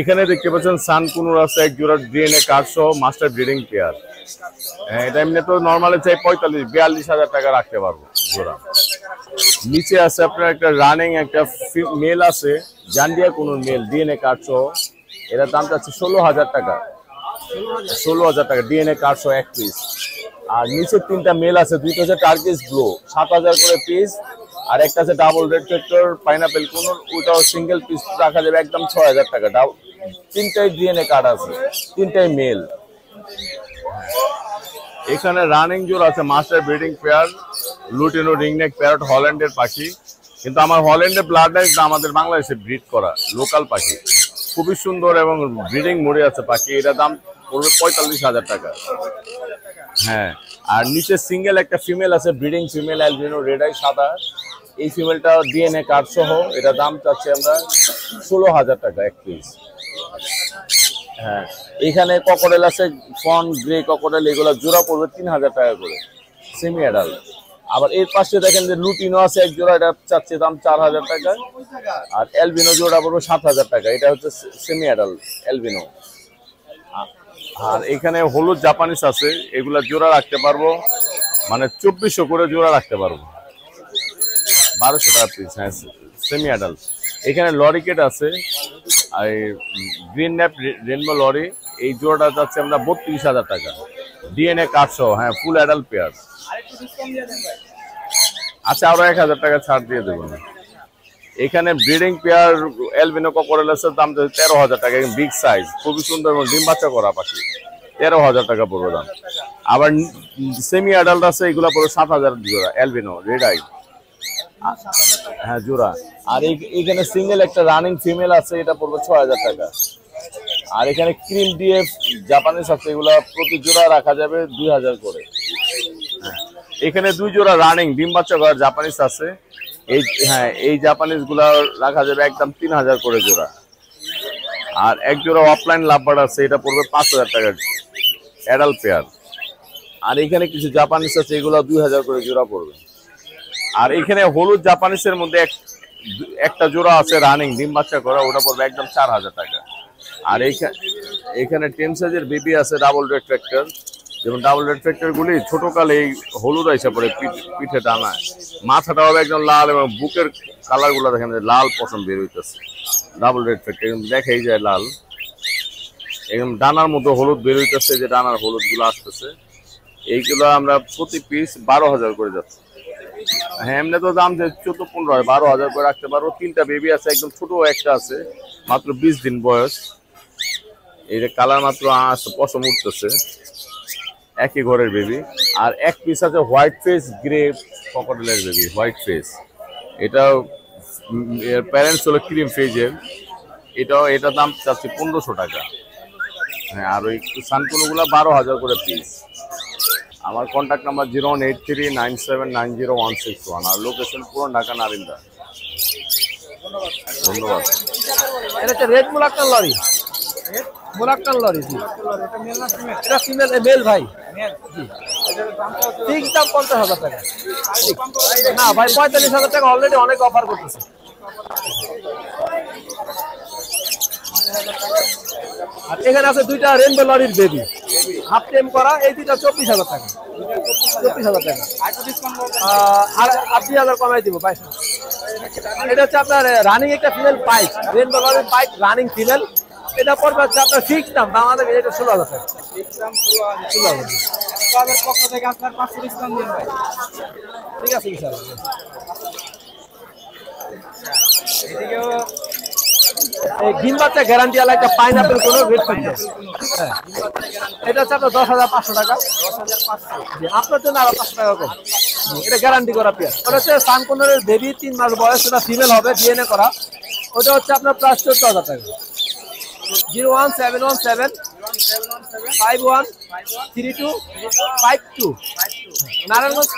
এখানে দেখতে পাচ্ছেন সানকুনুর আছে এক জোড়া ডিএনএ কার্ড সহ মাস্টার ব্রিডিং পেয়ার। এটা এমনি তো নর্মালি চাই 45-42 হাজার টাকা রাখতে পারবো জোড়া। নিচে আছে আপনার একটা রানিং একটা মেল আছে জান্ডিয়া কোনুর মেল ডিএনএ কার্ড সহ, এটার দাম চাচ্ছে 16,000 টাকা। 16,000 টাকা ডিএনএ কার্ড সহ এক পিস। আর নিচে তিনটা মেল আছে, দুইটা হচ্ছে টার্কিশ ব্লু 7,000 করে পিস, আর একটা আছে ডাবল রেড ফ্যাক্টর পাইনাপেল কোনুর, ওটাও সিঙ্গেল পিস রাখা যাবে একদম 6,000 টাকা। তিনটাই ডিএনএ কার্ড আছে, তিনটাই মেল। এখানে রানিং জোর আছে master breeding pair lutino ringneck parrot হল্যান্ডের পাখি, কিন্তু আমার হল্যান্ডের ব্লাড লাইন আমাদের বাংলাদেশে ব্রিড করা লোকাল পাখি, খুবই সুন্দর এবং ব্রিডিং মোড়ে আছে পাখি। এটা দাম পড়বে 45,000 টাকা। হ্যাঁ, আর নিচে সিঙ্গেল একটা ফিমেল আছে breeding female albino red eye সাদা, এই ফিমেলটা ডিএনএ কার্ড সহ, এটা দাম চাচ্ছি আমরা 16,000 টাকা এক পিস। হ্যাঁ, এখানে ককরেল আছে ফন গ্রে ককরেল, এগুলো জোড়া পড়বে 3,000 টাকা করে সেমি অ্যাডাল্ট। আবার এর পাশে দেখেন যে লুটিনো আছে এক জোড়া, এটা চাচ্ছে দাম 4,000 টাকা। আর অ্যালবিনো জোড়া পড়বে 7,000 টাকা, এটা হচ্ছে সেমি অ্যাডাল্ট অ্যালবিনো। আর এখানে হলুদ জাপানিস আছে, এগুলা জোড়া রাখতে পারবো মানে 2400 করে জোড়া রাখতে পারবো, 1200 টাকা পিস। হ্যাঁ, সেমি অ্যাডাল্ট। এখানে লরিকেট আছে আর গ্রিন ন্যাপ রেনবো লরি, এই জোড়াটা যাচ্ছে আমরা 32,000 টাকা ডিএনএ কার্ড সহ। হ্যাঁ, ফুল অ্যাডাল্ট পেয়ার। আচ্ছা, আরো 1,000 টাকা ছাড় দিয়ে দেবো। এখানে ব্রিডিং পেয়ার অ্যালবিনো ককরেলের দাম 13,000 টাকা, বিগ সাইজ, খুবই সুন্দর এবং ডিম বাচ্চা করা পাখি, 13,000 টাকা পড়বে দাম। আবার সেমি অ্যাডাল্ট আছে, এগুলো পড়বে 7,000 জোড়া অ্যালবিনো রেড আই। হ্যাঁ, জোড়া। আর এখানে সিঙ্গেল একটা রানিং ফিমেল আছে, এটা পড়বে 6,000 টাকা। আর এখানে ক্রিম দিয়ে জাপানিস আছে, এগুলো প্রতি জোড়া রাখা যাবে 2,000 করে। এখানে 2 জোড়া রানিং ডিম বাচ্চা করা জাপানিস আছে, এই জাপানিস গুলা রাখা যাবে একদম 3,000 করে জোড়া। আর এক জোড়া অফলাইন লাভবার্ড আছে, এটা পড়বে 5,000 টাকা অ্যাডাল্ট পেয়ার। আর এখানে কিছু জাপানিস আছে, এগুলো 2,000 করে জোড়া পড়বে। আর এখানে হলুদ জাপানিসের মধ্যে একটা জোড়া আছে রানিং ডিম বাচ্চা করা, ওটা পড়বে একদম 4,000 টাকা। আর এখানে 10 সাইজের বেবি আছে ডাবল রেড ফ্যাক্টর, যেমন ডাবল রেড ফ্যাক্টর গুলি ছোট কালে এই হলুদ আইসা পড়ে পিঠে ডানা, মাথাটা হবে একদম লাল এবং বুকের কালার গুলো দেখেন লাল পশম বের হইতেছে। ডাবল রেড ফ্যাক্টর দেখাই যায় লাল, একদম ডানার মতো হলুদ বের হইতেছে, যে ডানার হলুদ গুলো আসতেছে। এইগুলো আমরা প্রতি পিস 12,000 করে যাচ্ছে। হ্যাঁ, এমনি তো দাম যে 14-15 12,000 করে রাখতে পারবো। 3টা বেবি আছে, একদম ছোট একটা আছে মাত্র 20 দিন বয়স, এই যে কালার মাত্র পশম উঠতেছে, একই ঘরের বেবি। আর এক পিস আছে হোয়াইট ফেস গ্রে ককটেলের বেবি, হোয়াইট ফেস, এটা প্যারেন্টস হলো ক্রিম ফেজের, এটার দাম চাচ্ছি 1500 টাকা। হ্যাঁ, আর ওই সানকুনুগুলো 12,000 করে পিস। আমার কন্ট্যাক্ট নাম্বার 0183979061, আর লোকেশন পুরো ঢাকা নারিন্দা। ধন্যবাদ। এটা হচ্ছে রেড মোলাক্কান লরি, মোলাক্কান লরি। জি, এটা ফিমেল মেল ভাই। জি, ঠিক দাম 50,000 টাকা। না ভাই, 45,000 টাকা অলরেডি অনেক অফার করতেছে। আর এখানে আছে 2টা রেনবো লরির বেবি, হাফ টেম করা, এই 2টা 24,000 টাকা। 24,000 টাকা। আর 8,000 কমাই দিব ভাই। এটা হচ্ছে আপনার রানিং একটা ফিমেল পাইক, রেনবো লরির পাইক রানিং ফিমেল, এটা পড়বে হচ্ছে আপনার ফিক্স দাম আমাদের, এটা 16,000 টাকা। 16,000। পক্ষ থেকে আপনার 500 ডিসকাউন্ট দিন ভাই। ঠিক আছে ইনশাআল্লাহ। এদিকেও এই ডিম বাচ্চা গ্যারান্টি আলা একটা পাইনাপেল কোন রেড ফ্যাক্টর। হ্যাঁ, এটা হচ্ছে আপনার 10,500 টাকা। 10,500। আপনার জন্য আরো 500 টাকা কম, এটা গ্যারান্টি করা পেয়ার। ওটা হচ্ছে সানকোনের বেবি 3 মাস বয়স, ওটা ফিমেল হবে ডিএনএ করা, ওটা হচ্ছে আপনার প্রাইস 14,000 টাকা। 01717 513252 নারায়ণগঞ্জ